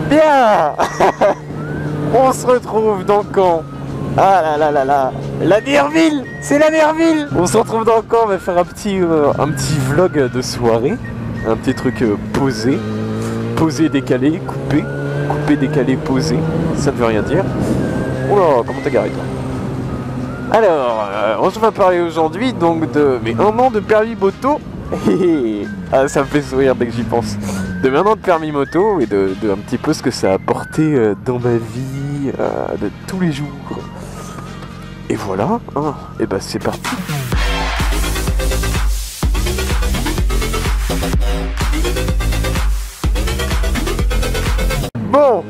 Bien. On se retrouve dans le camp. Ah là là là là, la Nerville, c'est la Nerville. On se retrouve dans le camp, on va faire un petit vlog de soirée. Un petit truc posé. Posé, décalé, coupé. Coupé, décalé, posé. Ça ne veut rien dire. Oh là, comment t'as garé toi? Alors, on va parler aujourd'hui donc de mes 1 an de permis moto. Ah, ça me fait sourire dès que j'y pense. De mes 1 an de permis moto et de un petit peu ce que ça a apporté dans ma vie de tous les jours. Et voilà, hein, et bah c'est parti. Bon,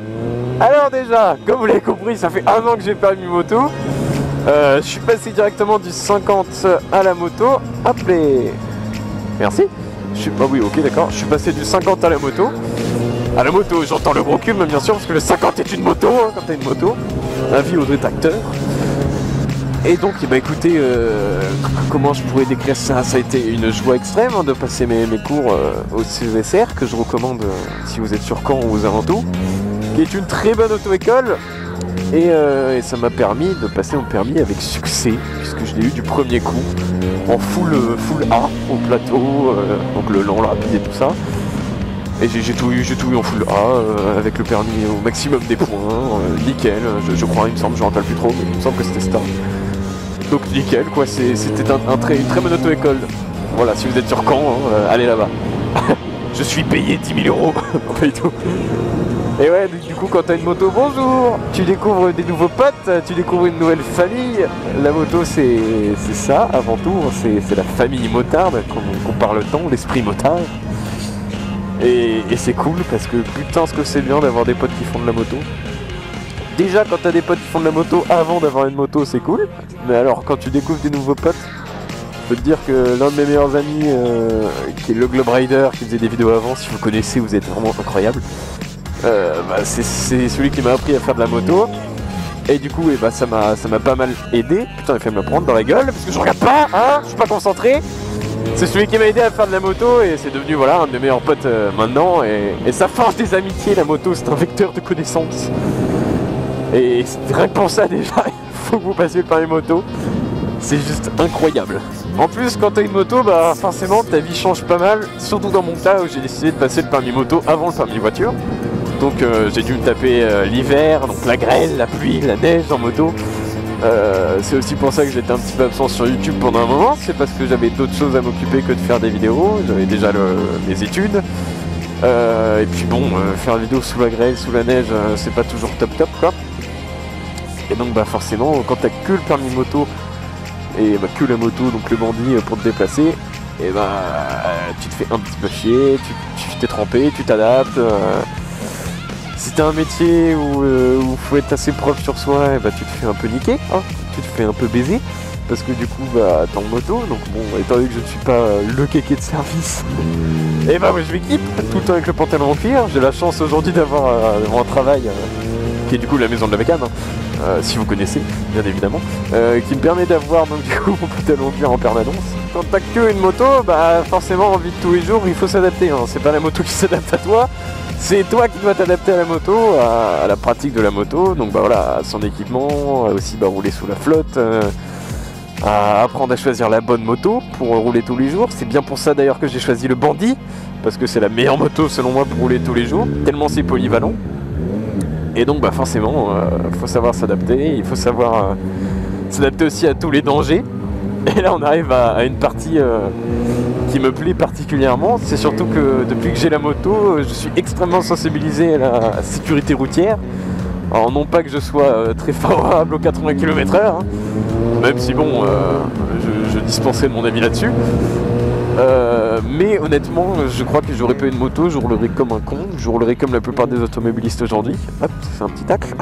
alors déjà, comme vous l'avez compris, ça fait 1 an que j'ai permis moto. Je suis passé directement du 50 à la moto. Hop les... Merci. Ah oui, ok, d'accord. Je suis passé du 50 à la moto. À la moto, j'entends le gros cul, mais bien sûr, parce que le 50 est une moto, hein, quand t'as une moto. Avis au rétracteur. Et donc, bah écoutez, comment je pourrais décrire ça? Ça a été une joie extrême hein, de passer mes cours au CESR, que je recommande si vous êtes sur Caen ou aux alentours, qui est une très bonne auto-école. Et ça m'a permis de passer mon permis avec succès, puisque je l'ai eu du premier coup, en full A au plateau, donc le lent, le rapide et tout ça. Et j'ai tout eu en full A, avec le permis au maximum des points, nickel, je crois, il me semble, je ne me rappelle plus trop, mais il me semble que c'était ça. Donc nickel quoi, c'était une très bonne auto-école. Voilà, si vous êtes sur Caen, hein, allez là-bas. Je suis payé 10 000 €, pas du tout. Et ouais, du coup quand t'as une moto, bonjour, tu découvres des nouveaux potes, tu découvres une nouvelle famille. La moto c'est ça avant tout, c'est la famille motarde qu'on parle tant, l'esprit motard. Et c'est cool parce que putain ce que c'est bien d'avoir des potes qui font de la moto. Déjà quand t'as des potes qui font de la moto avant d'avoir une moto c'est cool. Mais alors quand tu découvres des nouveaux potes, je peux te dire que l'un de mes meilleurs amis qui est le Globe Rider qui faisait des vidéos avant, si vous connaissez vous êtes vraiment incroyable. Bah, c'est celui qui m'a appris à faire de la moto. Et du coup ça m'a pas mal aidé. Putain il fait me la prendre dans la gueule parce que je regarde pas, hein, je suis pas concentré. C'est celui qui m'a aidé à faire de la moto et c'est devenu voilà un de mes meilleurs potes maintenant et ça forge des amitiés. La moto c'est un vecteur de connaissances. Et rien que pour ça déjà, il faut que vous passiez le permis moto. C'est juste incroyable. En plus quand t'as une moto, bah forcément ta vie change pas mal. Surtout dans mon cas où j'ai décidé de passer le permis moto avant le permis voiture. Donc j'ai dû me taper l'hiver, donc la grêle, la pluie, la neige en moto. C'est aussi pour ça que j'étais un petit peu absent sur YouTube pendant un moment. C'est parce que j'avais d'autres choses à m'occuper que de faire des vidéos. J'avais déjà mes études. Et puis bon, faire une vidéo sous la grêle, sous la neige, c'est pas toujours top quoi. Et donc bah forcément quand t'as que le permis moto et bah, que la moto, donc le bandit pour te déplacer, et bah tu te fais un petit peu chier, tu t'es trempé, tu t'adaptes. Si t'as un métier où faut être assez proche sur soi, et bah tu te fais un peu niquer, hein, tu te fais un peu baiser. Parce que du coup bah t'es en moto, donc bon étant donné que je ne suis pas le kéké de service, et bah moi je m'équipe tout le temps avec le pantalon en cuir. J'ai la chance aujourd'hui d'avoir un travail qui est du coup la maison de la bécane, si vous connaissez bien évidemment, qui me permet d'avoir donc du coup mon pantalon en cuir en permanence. Quand t'as que une moto, bah forcément en vie de tous les jours il faut s'adapter, hein. C'est pas la moto qui s'adapte à toi, c'est toi qui dois t'adapter à la moto, à la pratique de la moto, donc bah voilà, à son équipement, aussi bah rouler sous la flotte, à apprendre à choisir la bonne moto pour rouler tous les jours. C'est bien pour ça d'ailleurs que j'ai choisi le Bandit, parce que c'est la meilleure moto selon moi pour rouler tous les jours, tellement c'est polyvalent. Et donc bah forcément, faut savoir s'adapter, il faut savoir s'adapter aussi à tous les dangers. Et là on arrive à une partie qui me plaît particulièrement, c'est surtout que depuis que j'ai la moto, je suis extrêmement sensibilisé à la sécurité routière. Alors non pas que je sois très favorable aux 80 km/h, hein, même si bon, je dispenserai de mon avis là-dessus. Mais honnêtement, je crois que j'aurais pas une moto, je roulerais comme un con, je roulerais comme la plupart des automobilistes aujourd'hui. Hop, c'est un petit tacle.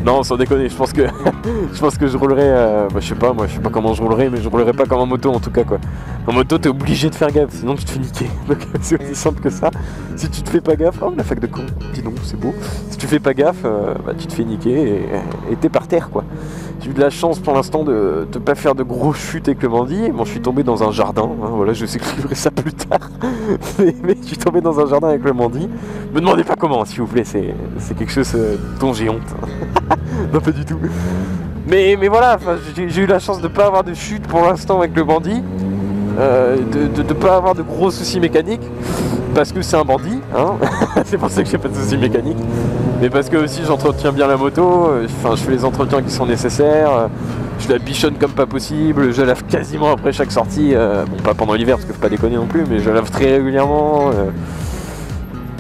Non, sans déconner, je pense que je roulerais, bah, je sais pas comment je roulerais, mais je roulerais pas comme en moto en tout cas quoi. En moto, t'es obligé de faire gaffe, sinon tu te fais niquer. Donc c'est aussi simple que ça. Si tu te fais pas gaffe, oh la fac de con, dis donc, c'est beau. Si tu fais pas gaffe, bah, tu te fais niquer et t'es par terre quoi. J'ai eu de la chance pour l'instant de pas faire de grosses chutes avec le bandit. Bon, je suis tombé dans un jardin, hein, voilà, je sais que je expliquerai ça plus tard. mais je suis tombé dans un jardin avec le bandit. Me demandez pas comment, s'il vous plaît, c'est quelque chose dont j'ai honte. Non, pas du tout. Mais voilà, j'ai eu la chance de pas avoir de chute pour l'instant avec le bandit. De pas avoir de gros soucis mécaniques. Parce que c'est un bandit, hein. C'est pour ça que j'ai pas de soucis mécaniques. Mais parce que aussi j'entretiens bien la moto, enfin je fais les entretiens qui sont nécessaires, je la bichonne comme pas possible, je lave quasiment après chaque sortie, bon pas pendant l'hiver parce que faut pas déconner non plus, mais je lave très régulièrement.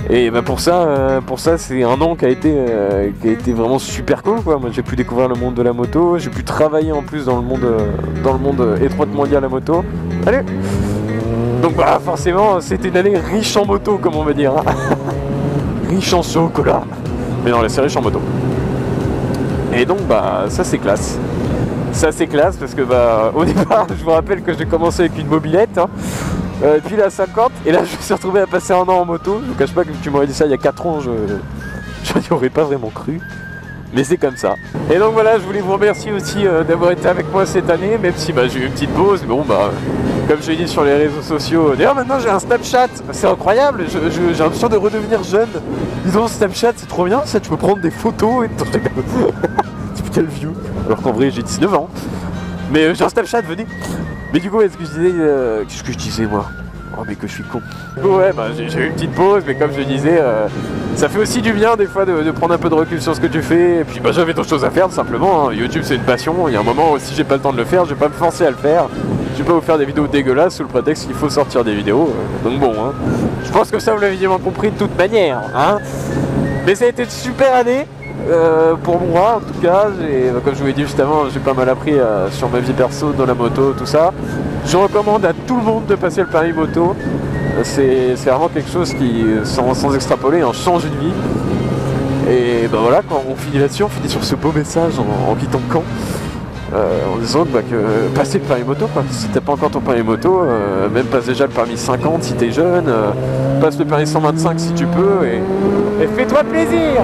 Et bah pour ça c'est un an qui a été vraiment super cool quoi. Moi j'ai pu découvrir le monde de la moto, j'ai pu travailler en plus dans le monde étroitement lié à la moto. Allez. Donc bah forcément c'était une année riche en moto comme on va dire, hein. Riche en chocolat. Mais non là c'est riche en moto. Et donc bah ça c'est classe. Ça c'est classe parce que bah au départ je vous rappelle que j'ai commencé avec une mobilette, hein. Puis la 50 et là je me suis retrouvé à passer un an en moto. Je vous cache pas que tu m'aurais dit ça il y a 4 ans, je n'y aurais pas vraiment cru. Mais c'est comme ça. Et donc voilà, je voulais vous remercier aussi d'avoir été avec moi cette année, même si bah, j'ai eu une petite pause. Mais bon bah comme je l'ai dit sur les réseaux sociaux, d'ailleurs maintenant j'ai un Snapchat, c'est incroyable, j'ai l'impression de redevenir jeune. Dis donc Snapchat c'est trop bien, ça tu peux prendre des photos et tout. C'est quel vieux. Alors qu'en vrai j'ai 19 ans. Mais j'ai un Snapchat, venez. Mais du coup est-ce que je disais, qu'est-ce que je disais moi? Oh mais que je suis con. Ouais bah j'ai eu une petite pause, mais comme je disais, ça fait aussi du bien des fois de prendre un peu de recul sur ce que tu fais. Et puis bah j'avais d'autres choses à faire tout simplement, hein. YouTube c'est une passion, il y a un moment où si j'ai pas le temps de le faire, je vais pas me forcer à le faire. Je vais pas vous faire des vidéos dégueulasses sous le prétexte qu'il faut sortir des vidéos, donc bon, hein. Je pense que ça vous l'avez évidemment compris de toute manière, hein. Mais ça a été une super année. Pour moi en tout cas, comme je vous l'ai dit juste avant, j'ai pas mal appris sur ma vie perso, dans la moto, tout ça. Je recommande à tout le monde de passer le permis moto. C'est vraiment quelque chose qui, sans extrapoler, en change une vie. Et ben voilà, quand on finit là-dessus, on finit sur ce beau message en quittant le camp. En disant que passer le permis moto quoi. Si t'as pas encore ton permis moto, même passe déjà le permis 50 si t'es jeune, passe le permis 125 si tu peux et fais-toi plaisir.